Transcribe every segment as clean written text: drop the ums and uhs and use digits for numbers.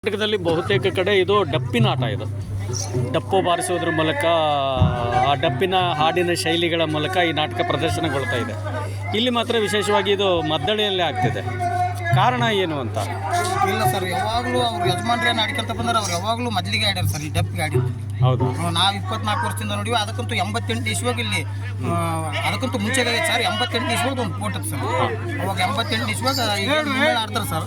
ಕರ್ನಾಟಕದಲ್ಲಿ ಬಹುತೇಕ ಕಡೆ ಇದು ಡಪ್ಪಿನ ಆಟ. ಇದು ಡಪ್ಪು ಬಾರಿಸುವುದರ ಮೂಲಕ ಆ ಡಪ್ಪಿನ ಹಾಡಿನ ಶೈಲಿಗಳ ಮೂಲಕ ಈ ನಾಟಕ ಪ್ರದರ್ಶನಗೊಳ್ತಾ ಇದೆ. ಇಲ್ಲಿ ಮಾತ್ರ ವಿಶೇಷವಾಗಿ ಇದು ಮದ್ದಳೆಯಲ್ಲೇ ಆಗ್ತಿದೆ. ಕಾರಣ ಏನು ಅಂತ? ಇಲ್ಲ ಸರ್, ಯಾವಾಗಲೂ ಅವ್ರು ಯಜಮಾನ್ರೇನು ಆಡ್ಕೊಂತ ಬಂದ್ರೆ ಅವ್ರು ಯಾವಾಗಲೂ ಮೊದಲಿಗೆ ಆಡ್ಯಾರ ಸರ್. ಈ ಡಪ್ಪಿಗೆ ಆಡಿದ್ದು ಹೌದು. ನಾವು 24 ವರ್ಷದಿಂದ ನೋಡಿವಿ. ಅದಕ್ಕಂತೂ 88 ಇಸ್ವಾಗ ಇಲ್ಲಿ ಅದಕ್ಕಂತೂ ಮುಂಚೆಗೆ ಸರ್ 88 ಇಸ್ವಾಗ ಒಂದು ಫೋಟೋ ಸರ್. ಅವಾಗ 88 ಇಸ್ವಾಗ ಈಗ ಮುಮ್ಮೇಳ ಆಡ್ತಾರೆ ಸರ್.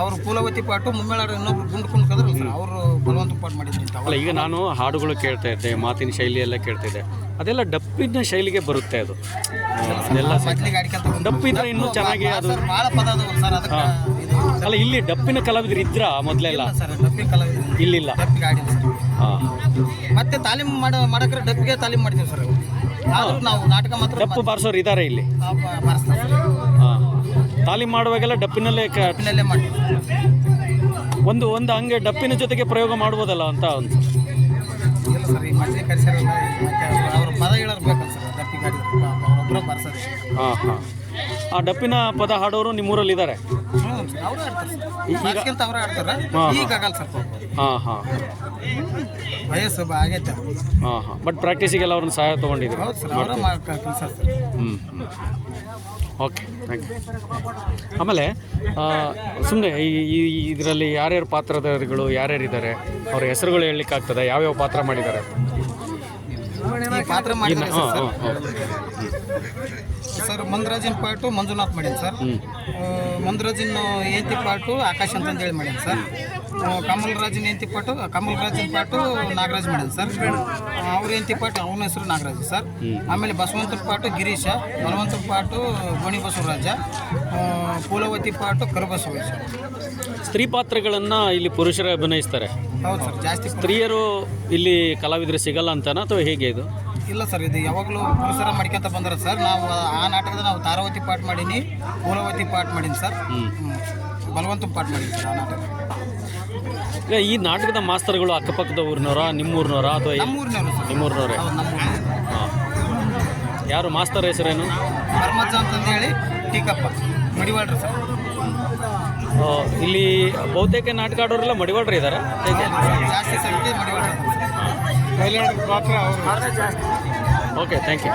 ಅವರು ಪೂಲವತಿ ಪಾಟು ಮುಮ್ಮೇಳ ಇನ್ನೊಬ್ರು ಗುಂಡು ಕದ್ರಲ್ಲ ಸರ್, ಅವರು ಬಲವಂತ ಪಾಠ ಮಾಡಿದ್ರು. ಅಲ್ಲ, ಈಗ ನಾನು ಹಾಡುಗಳು ಕೇಳ್ತಾ ಇದ್ದೆ, ಮಾತಿನ ಶೈಲಿ ಎಲ್ಲ ಕೇಳ್ತಾ ಇದ್ದೆ, ಅದೆಲ್ಲ ಡಪ್ಪಿನ ಶೈಲಿಗೆ ಬರುತ್ತೆ. ಅದು ಅದೆಲ್ಲ ಮೊದಲಿಗೆ ಆಡ್ಕೊಂತ ಡಪ್ಪಿದ್ರೆ ಇನ್ನೂ ಚೆನ್ನಾಗಿ ಅದು ಭಾಳ ಪದ ಅದಾವ ಸರ್. ಅದಕ್ಕೆ ಅಲ್ಲ, ಇಲ್ಲಿ ಡಪ್ಪಿನ ಕಲಾವಿದರು ಇದ್ರ ಮೊದಲೆಲ್ಲ? ಸರ್ ಡಪ್ಪಿ ಕಲಾವಿದ್ರು ಇಲ್ಲಿಲ್ಲ. ಡಪ್ಪಿಗೆ ಆಡಿಲ್ಲ ಸರ್. ಹಾಂ, ಮತ್ತೆ ತಾಲೀಮ್ ಮಾಡಕ್ರೆ ಡಪ್ಪಿಗೆ ತಾಲೀಮ್ ಮಾಡ್ತೀವಿ ಸರ್. ಆದರೂ ನಾವು ನಾಟಕ ಮಾತ್ರ ಡಪ್ಪು ಬಾರಿಸೋರು ಇದ್ದಾರೆ ಇಲ್ಲಿ? ಬಾರಿಸ್ತೀವಿ ಸರ್. ಹಾಂ, ತಾಲೀಮ್ ಮಾಡುವಾಗೆಲ್ಲ ಡಪ್ಪಿನಲ್ಲೇ ಡಪ್ಪಿನಲ್ಲೇ ಮಾಡ್ತೀವಿ. ಒಂದು ಹಂಗೆ ಡಪ್ಪಿನ ಜೊತೆಗೆ ಪ್ರಯೋಗ ಮಾಡ್ಬೋದಲ್ಲ ಅಂತ ಒಂದು. ಇಲ್ಲ ಸರ್, ಈ ಮೊದಲೇ ಕಲಿಸಿರಲ್ಲ. ಮತ್ತೆ ಅವ್ರ ಪದ ಹೇಳೋರು ಬೇಕಲ್ಲ ಸರ್, ಡಪ್ಪಿಗೆ ಆಡಿದ್ರು ಅವರೊಬ್ಬರು ಬಾರಿಸೋದು. ಹಾಂ ಹಾಂ, ಆ ಡಪ್ಪಿನ ಪದ ಹಾಡೋರು ನಿಮ್ಮೂರಲ್ಲಿ ಇದ್ದಾರೆ? ಅವರು ಆಡ್ತಾರೆ ಸರ್. ಬಾರಿಸ್ಕೊಂತ ಅವರೇ ಆಡ್ತಾರೆ. ಈಗ ಆಗಲ್ಲ ಸರ್. ಹಾಂ ಹಾಂ, ವಯಸ್ಸು ಆಗೈತೆ. ಹಾಂ ಹಾಂ, ಬಟ್ ಪ್ರಾಕ್ಟೀಸಿಗೆಲ್ಲ ಅವ್ರನ್ನ ಸಹಾಯ ತೊಗೊಂಡಿದ್ರು? ಹೌದು ಸರ್, ಅವರ ಕೆಲಸ ಸರ್. Okay, thank you. ಆಮೇಲೆ ಸುಮ್ಮನೆ ಈ ಇದರಲ್ಲಿ ಯಾರ್ಯಾರು ಪಾತ್ರಧಾರಿಗಳು ಯಾರ್ಯಾರಿದ್ದಾರೆ, ಅವ್ರ ಹೆಸರುಗಳು ಹೇಳಲಿಕ್ಕಾಗ್ತದೆ? ಯಾವ್ಯಾವ ಪಾತ್ರ ಮಾಡಿದ್ದಾರೆ? ಈ ಪಾತ್ರ ಮಾಡಿದ್ದಾರೆ ಸರ್. ಮಂದರಾಜಿನ ಪಾಟು ಮಂಜುನಾಥ್ ಮಾಡೀನಿ ಸರ್. ಮಂದರಾಜಿನ ಹೆಂಡತಿ ಪಾಟು ಆಕಾಶ್ ಅಂತಂದೇಳಿ ಮಾಡೀನಿ ಸರ್. ಕಮಲರಾಜಿನ ಹೆಂಡತಿ ಪಾಟು ನಾಗರಾಜ್ ಮಾಡೀನಿ ಸರ್. ಅವ್ರ ಹೆಂಡತಿ ಪಾಟು ಅವನ ಹೆಸರು ನಾಗರಾಜ್ ಸರ್. ಆಮೇಲೆ ಬಸವಂತನ ಪಾಟು ಗಿರೀಶ, ಬಲವಂತನ ಪಾಟು ಗೋಣಿ ಬಸವರಾಜ, ಪೂಲವತಿ ಪಾಟು ಕರುಬಸವ ಸರ್. ಸ್ತ್ರೀ ಪಾತ್ರಗಳನ್ನು ಇಲ್ಲಿ ಪುರುಷರೇ ಅಭಿನಯಿಸ್ತಾರೆ? ಹೌದು ಸರ್, ಜಾಸ್ತಿ ಸ್ತ್ರೀಯರು ಇಲ್ಲಿ ಕಲಾವಿದರು ಸಿಗಲ್ಲ ಅಂತನಾ ಅಥವಾ ಹೇಗೆ ಇದು? ಇಲ್ಲ ಸರ್, ಇದು ಯಾವಾಗಲೂ ಪುರುಷರ ಮಾಡ್ಕೊಂತ ಬಂದ್ರೆ ಸರ್. ನಾವು ಆ ನಾಟಕದ ನಾವು ತಾರಾವತಿ ಪಾಠ ಮಾಡೀನಿ, ಪೂಲವತಿ ಪಾಠ ಮಾಡೀನಿ ಸರ್, ಬಲವಂತ ಪಾಠ ಮಾಡೀನಿ ಸರ್ ಆ ನಾಟಕ. ಈಗ ಈ ನಾಟಕದ ಮಾಸ್ತರ್ಗಳು ಅಕ್ಕಪಕ್ಕದ ಊರಿನವರ, ನಿಮ್ಮೂರಿನವರ ಅಥವಾ ನಮ್ಮೂರಿನವರು ಸರ್? ನಿಮ್ಮೂರಿನವರೇ. ಹಾಂ, ಯಾರು ಮಾಸ್ತರ್ ಹೆಸರೇನು? ಹರ್ಮಜ್ಜ ಅಂತಂದೇಳಿ ಟೀಕಪ್ಪ ಮಡಿವಾಳ್ರಿ ಸರ್. ಇಲ್ಲಿ ಬಹುತೇಕ ನಾಟಕ ಆಡೋರೆಲ್ಲ ಮಡಿವಾಳ್ರು ಇದ್ದಾರೆ? ಜಾಸ್ತಿ ಸಂಖ್ಯೆ ಮಡಿವಾಳ್ರಿ ಪಾತ್ರ ಅವರು. Okay, thank you.